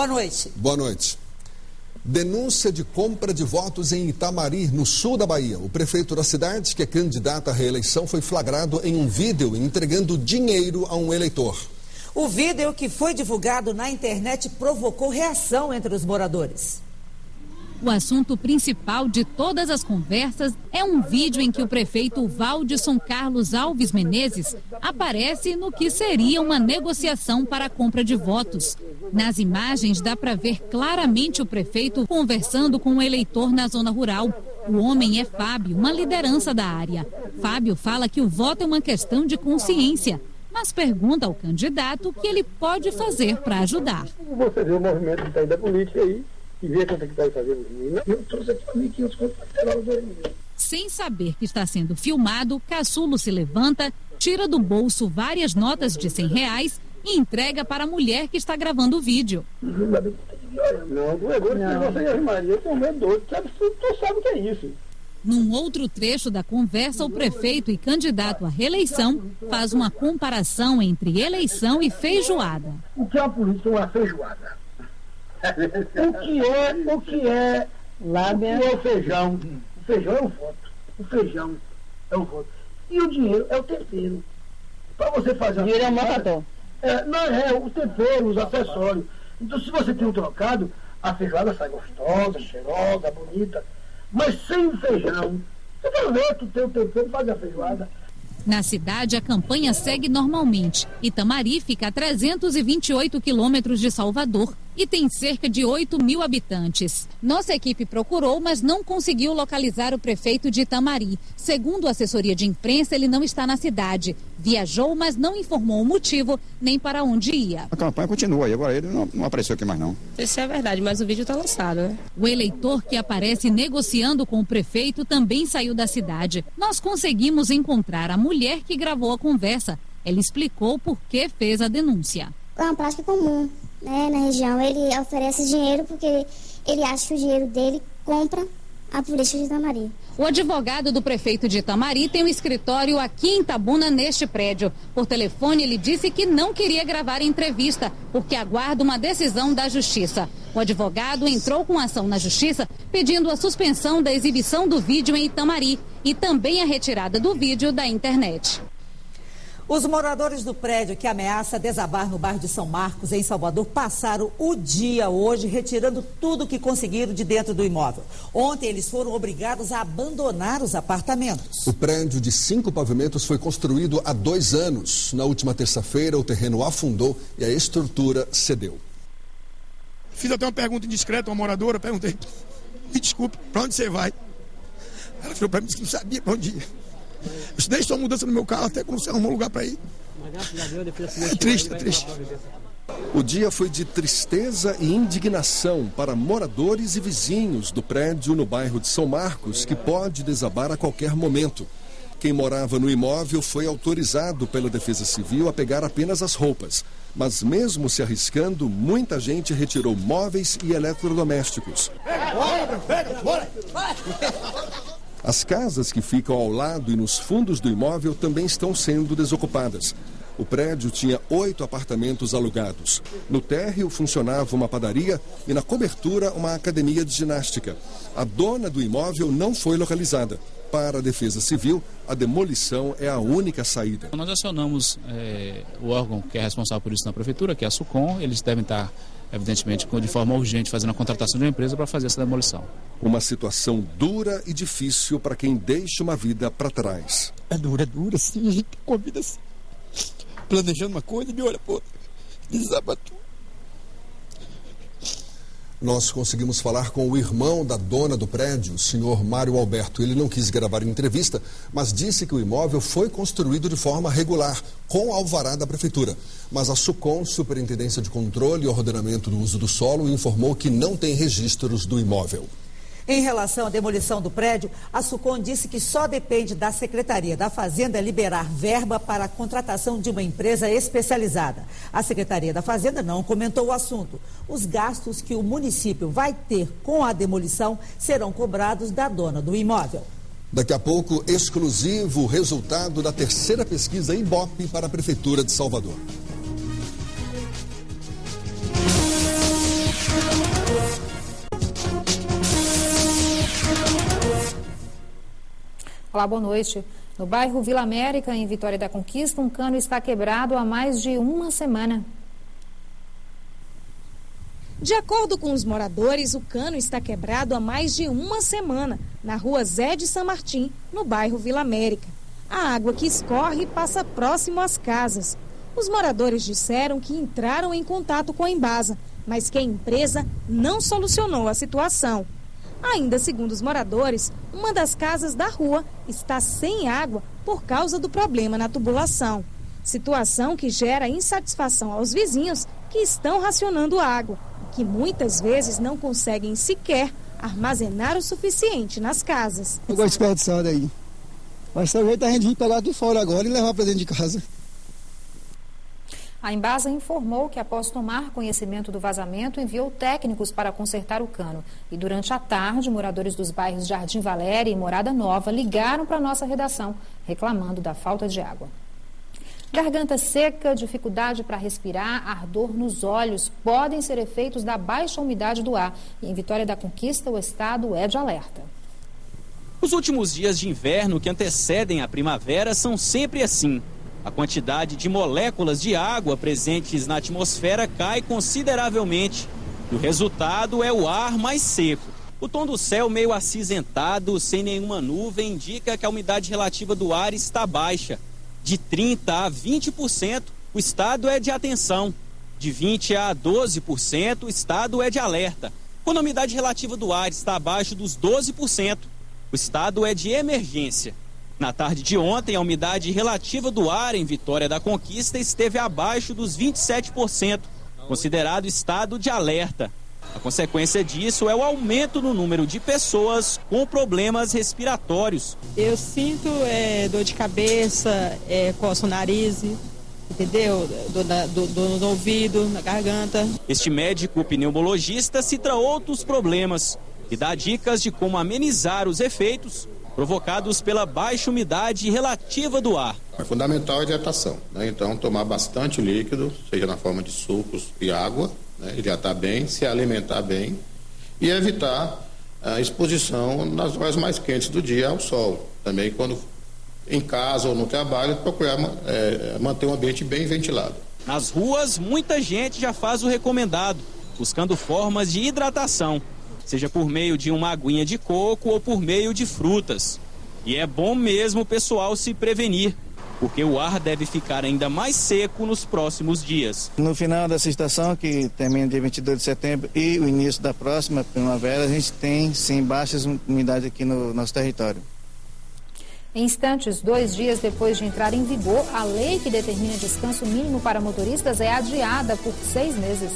Boa noite. Boa noite. Denúncia de compra de votos em Itamari, no sul da Bahia. O prefeito da cidade, que é candidato à reeleição, foi flagrado em um vídeo entregando dinheiro a um eleitor. O vídeo que foi divulgado na internet provocou reação entre os moradores. O assunto principal de todas as conversas é um vídeo em que o prefeito Valdisson Carlos Alves Menezes aparece no que seria uma negociação para a compra de votos. Nas imagens dá para ver claramente o prefeito conversando com um eleitor na zona rural. O homem é Fábio, uma liderança da área. Fábio fala que o voto é uma questão de consciência, mas pergunta ao candidato o que ele pode fazer para ajudar. Você vê o movimento que está aí da política aí, e vê quanto é que está fazendo. Eu trouxe aqui para 1.500 contos para tirar os 2 mil. Sem saber que está sendo filmado, Caçulo se levanta, tira do bolso várias notas de R$100 e entrega para a mulher que está gravando o vídeo. Não, do negócio que você e a Maria estão vendo doido. Tu sabe o que é isso. Num outro trecho da conversa, o prefeito e candidato à reeleição faz uma comparação entre eleição e feijoada. O que é uma política? Uma feijoada. O que é o feijão? O feijão é o voto. O feijão é o voto. E o dinheiro é o tempero. Para você fazer o dinheiro é o matador. Não é o tempero, os acessórios. Então, se você tem um trocado, a feijoada sai gostosa, cheirosa, bonita. Mas sem o feijão, você vai ver que tem o tempero para fazer a feijoada. Na cidade, a campanha segue normalmente. Itamari fica a 328 quilômetros de Salvador e tem cerca de 8.000 habitantes. Nossa equipe procurou, mas não conseguiu localizar o prefeito de Itamari. Segundo a assessoria de imprensa, ele não está na cidade. Viajou, mas não informou o motivo nem para onde ia. A campanha continua e agora ele não apareceu aqui mais não. Isso é verdade, mas o vídeo está lançado, né? O eleitor que aparece negociando com o prefeito também saiu da cidade. Nós conseguimos encontrar a mulher que gravou a conversa. Ela explicou por que fez a denúncia. É uma prática comum, né, na região. Ele oferece dinheiro porque ele acha que o dinheiro dele compra a política de Itamari. O advogado do prefeito de Itamari tem um escritório aqui em Itabuna, neste prédio. Por telefone, ele disse que não queria gravar a entrevista, porque aguarda uma decisão da Justiça. O advogado entrou com ação na Justiça pedindo a suspensão da exibição do vídeo em Itamari e também a retirada do vídeo da internet. Os moradores do prédio que ameaça desabar no bairro de São Marcos, em Salvador, passaram o dia hoje retirando tudo que conseguiram de dentro do imóvel. Ontem eles foram obrigados a abandonar os apartamentos. O prédio de 5 pavimentos foi construído há 2 anos. Na última terça-feira, o terreno afundou e a estrutura cedeu. Fiz até uma pergunta indiscreta a uma moradora, perguntei, me desculpe, para onde você vai? Ela falou para mim que não sabia para onde ia. Eu estudei só mudança no meu carro até quando você arrumou um lugar para ir. É triste, é triste. O dia foi de tristeza e indignação para moradores e vizinhos do prédio no bairro de São Marcos, que pode desabar a qualquer momento. Quem morava no imóvel foi autorizado pela Defesa Civil a pegar apenas as roupas. Mas mesmo se arriscando, muita gente retirou móveis e eletrodomésticos. As casas que ficam ao lado e nos fundos do imóvel também estão sendo desocupadas. O prédio tinha 8 apartamentos alugados. No térreo funcionava uma padaria e na cobertura uma academia de ginástica. A dona do imóvel não foi localizada. Para a Defesa Civil, a demolição é a única saída. Nós acionamos o órgão que é responsável por isso na prefeitura, que é a SUCOM. Eles devem estar, evidentemente, de forma urgente, fazendo a contratação de uma empresa para fazer essa demolição. Uma situação dura e difícil para quem deixa uma vida para trás. É dura, sim. A gente com a vida assim, planejando uma coisa e olha, pô, desaba tudo. Nós conseguimos falar com o irmão da dona do prédio, o senhor Mário Alberto. Ele não quis gravar a entrevista, mas disse que o imóvel foi construído de forma regular, com alvará da prefeitura. Mas a SUCOM, Superintendência de Controle e Ordenamento do Uso do Solo, informou que não tem registros do imóvel. Em relação à demolição do prédio, a SUCOM disse que só depende da Secretaria da Fazenda liberar verba para a contratação de uma empresa especializada. A Secretaria da Fazenda não comentou o assunto. Os gastos que o município vai ter com a demolição serão cobrados da dona do imóvel. Daqui a pouco, exclusivo o resultado da 3ª pesquisa Ibope para a Prefeitura de Salvador. Olá, boa noite. No bairro Vila América, em Vitória da Conquista, um cano está quebrado há mais de uma semana. De acordo com os moradores, o cano está quebrado há mais de uma semana, na rua Zé de San Martim, no bairro Vila América. A água que escorre passa próximo às casas. Os moradores disseram que entraram em contato com a Embasa, mas que a empresa não solucionou a situação. Ainda segundo os moradores, uma das casas da rua está sem água por causa do problema na tubulação. Situação que gera insatisfação aos vizinhos que estão racionando água, que muitas vezes não conseguem sequer armazenar o suficiente nas casas. Agora desperdiçado aí. Mas só jeito a gente vir pegar de fora agora e levar para dentro de casa. A Embasa informou que, após tomar conhecimento do vazamento, enviou técnicos para consertar o cano. E durante a tarde, moradores dos bairros Jardim Valéria e Morada Nova ligaram para a nossa redação, reclamando da falta de água. Garganta seca, dificuldade para respirar, ardor nos olhos podem ser efeitos da baixa umidade do ar. E em Vitória da Conquista, o estado é de alerta. Os últimos dias de inverno que antecedem a primavera são sempre assim. A quantidade de moléculas de água presentes na atmosfera cai consideravelmente. E o resultado é o ar mais seco. O tom do céu meio acinzentado, sem nenhuma nuvem, indica que a umidade relativa do ar está baixa. De 30% a 20%, o estado é de atenção. De 20% a 12%, o estado é de alerta. Quando a umidade relativa do ar está abaixo dos 12%, o estado é de emergência. Na tarde de ontem, a umidade relativa do ar em Vitória da Conquista esteve abaixo dos 27%, considerado estado de alerta. A consequência disso é o aumento no número de pessoas com problemas respiratórios. Eu sinto dor de cabeça, coço o nariz, entendeu? Dor no ouvido, na garganta. Este médico pneumologista cita outros problemas e dá dicas de como amenizar os efeitos provocados pela baixa umidade relativa do ar. É fundamental a hidratação, né? Então tomar bastante líquido, seja na forma de sucos e água, né? Hidratar bem, se alimentar bem e evitar a exposição nas horas mais quentes do dia ao sol. Também quando em casa ou no trabalho, procurar manter um ambiente bem ventilado. Nas ruas, muita gente já faz o recomendado, buscando formas de hidratação, seja por meio de uma aguinha de coco ou por meio de frutas. E é bom mesmo o pessoal se prevenir, porque o ar deve ficar ainda mais seco nos próximos dias. No final dessa estação, que termina dia 22 de setembro, e o início da próxima primavera, a gente tem sim baixas umidades aqui no nosso território. Em instantes, 2 dias depois de entrar em vigor, a lei que determina descanso mínimo para motoristas é adiada por 6 meses.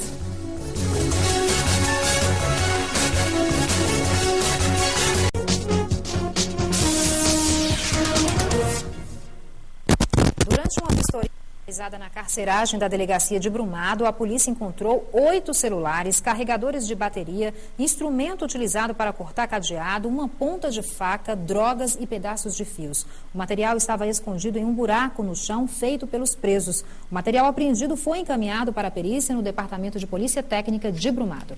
Durante uma vistoria realizada na carceragem da delegacia de Brumado, a polícia encontrou 8 celulares, carregadores de bateria, instrumento utilizado para cortar cadeado, uma ponta de faca, drogas e pedaços de fios. O material estava escondido em um buraco no chão feito pelos presos. O material apreendido foi encaminhado para a perícia no Departamento de Polícia Técnica de Brumado.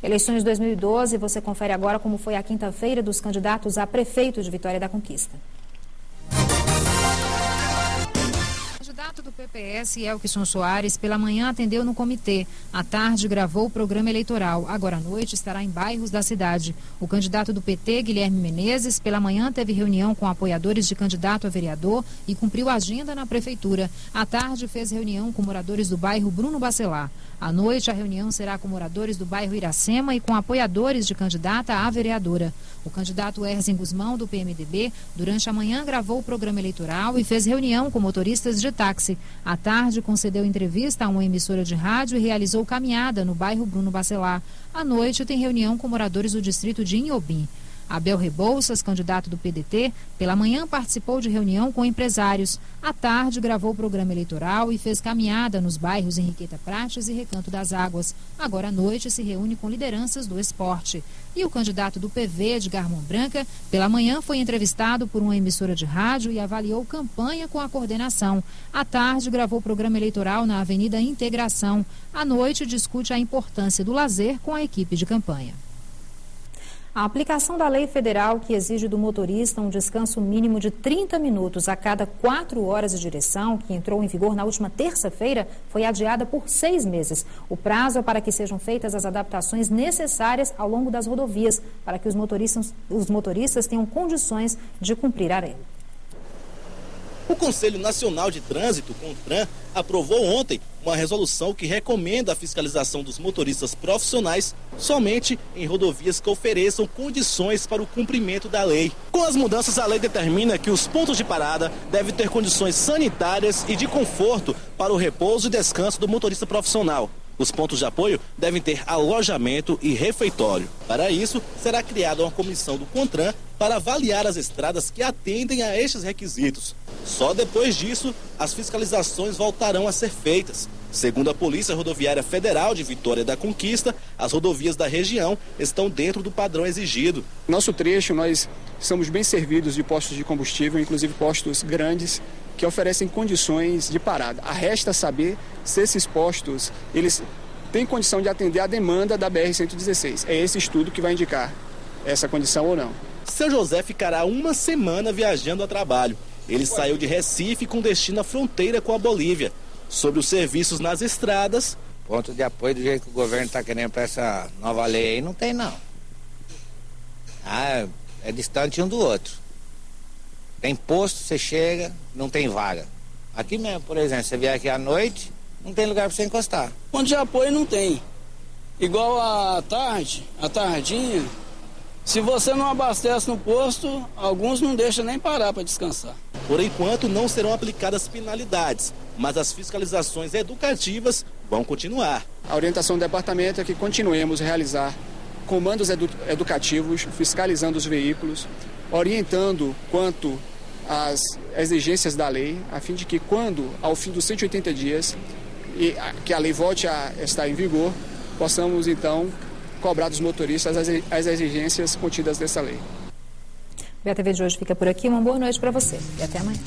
Eleições 2012, você confere agora como foi a quinta-feira dos candidatos a prefeito de Vitória da Conquista. O candidato do PPS, Elkson Soares, pela manhã atendeu no comitê. À tarde gravou o programa eleitoral. Agora à noite estará em bairros da cidade. O candidato do PT, Guilherme Menezes, pela manhã teve reunião com apoiadores de candidato a vereador e cumpriu a agenda na prefeitura. À tarde fez reunião com moradores do bairro Bruno Bacelar. À noite, a reunião será com moradores do bairro Iracema e com apoiadores de candidata a vereadora. O candidato Erzin Guzmão, do PMDB, durante a manhã gravou o programa eleitoral e fez reunião com motoristas de táxi. À tarde, concedeu entrevista a uma emissora de rádio e realizou caminhada no bairro Bruno Bacelar. À noite, tem reunião com moradores do distrito de Inhobim. Abel Rebouças, candidato do PDT, pela manhã participou de reunião com empresários. À tarde, gravou o programa eleitoral e fez caminhada nos bairros Henriqueta Prates e Recanto das Águas. Agora à noite, se reúne com lideranças do esporte. E o candidato do PV, Edgar Mão Branca, pela manhã foi entrevistado por uma emissora de rádio e avaliou campanha com a coordenação. À tarde, gravou o programa eleitoral na Avenida Integração. À noite, discute a importância do lazer com a equipe de campanha. A aplicação da lei federal que exige do motorista um descanso mínimo de 30 minutos a cada 4 horas de direção, que entrou em vigor na última terça-feira, foi adiada por 6 meses. O prazo é para que sejam feitas as adaptações necessárias ao longo das rodovias, para que os motoristas tenham condições de cumprir a lei. O Conselho Nacional de Trânsito, CONTRAN, aprovou ontem uma resolução que recomenda a fiscalização dos motoristas profissionais somente em rodovias que ofereçam condições para o cumprimento da lei. Com as mudanças, a lei determina que os pontos de parada devem ter condições sanitárias e de conforto para o repouso e descanso do motorista profissional. Os pontos de apoio devem ter alojamento e refeitório. Para isso, será criada uma comissão do CONTRAN para avaliar as estradas que atendem a estes requisitos. Só depois disso, as fiscalizações voltarão a ser feitas. Segundo a Polícia Rodoviária Federal de Vitória da Conquista, as rodovias da região estão dentro do padrão exigido. Nosso trecho, nós somos bem servidos de postos de combustível, inclusive postos grandes, que oferecem condições de parada. Resta saber se esses postos eles têm condição de atender a demanda da BR-116. É esse estudo que vai indicar essa condição ou não. Seu José ficará uma semana viajando a trabalho. Ele saiu de Recife com destino à fronteira com a Bolívia. Sobre os serviços nas estradas... Ponto de apoio do jeito que o governo está querendo para essa nova lei aí, não tem não. É distante um do outro. Tem posto, você chega, não tem vaga. Aqui mesmo, por exemplo, você vier aqui à noite, não tem lugar para você encostar. Ponto de apoio não tem. Igual à tarde, à tardinha, se você não abastece no posto, alguns não deixam nem parar para descansar. Por enquanto, não serão aplicadas penalidades, mas as fiscalizações educativas vão continuar. A orientação do departamento é que continuemos a realizar comandos educativos, fiscalizando os veículos, orientando quanto às exigências da lei, a fim de que quando, ao fim dos 180 dias, que a lei volte a estar em vigor, possamos então cobrar dos motoristas as exigências contidas nessa lei. O BTV de hoje fica por aqui. Uma boa noite para você e até amanhã.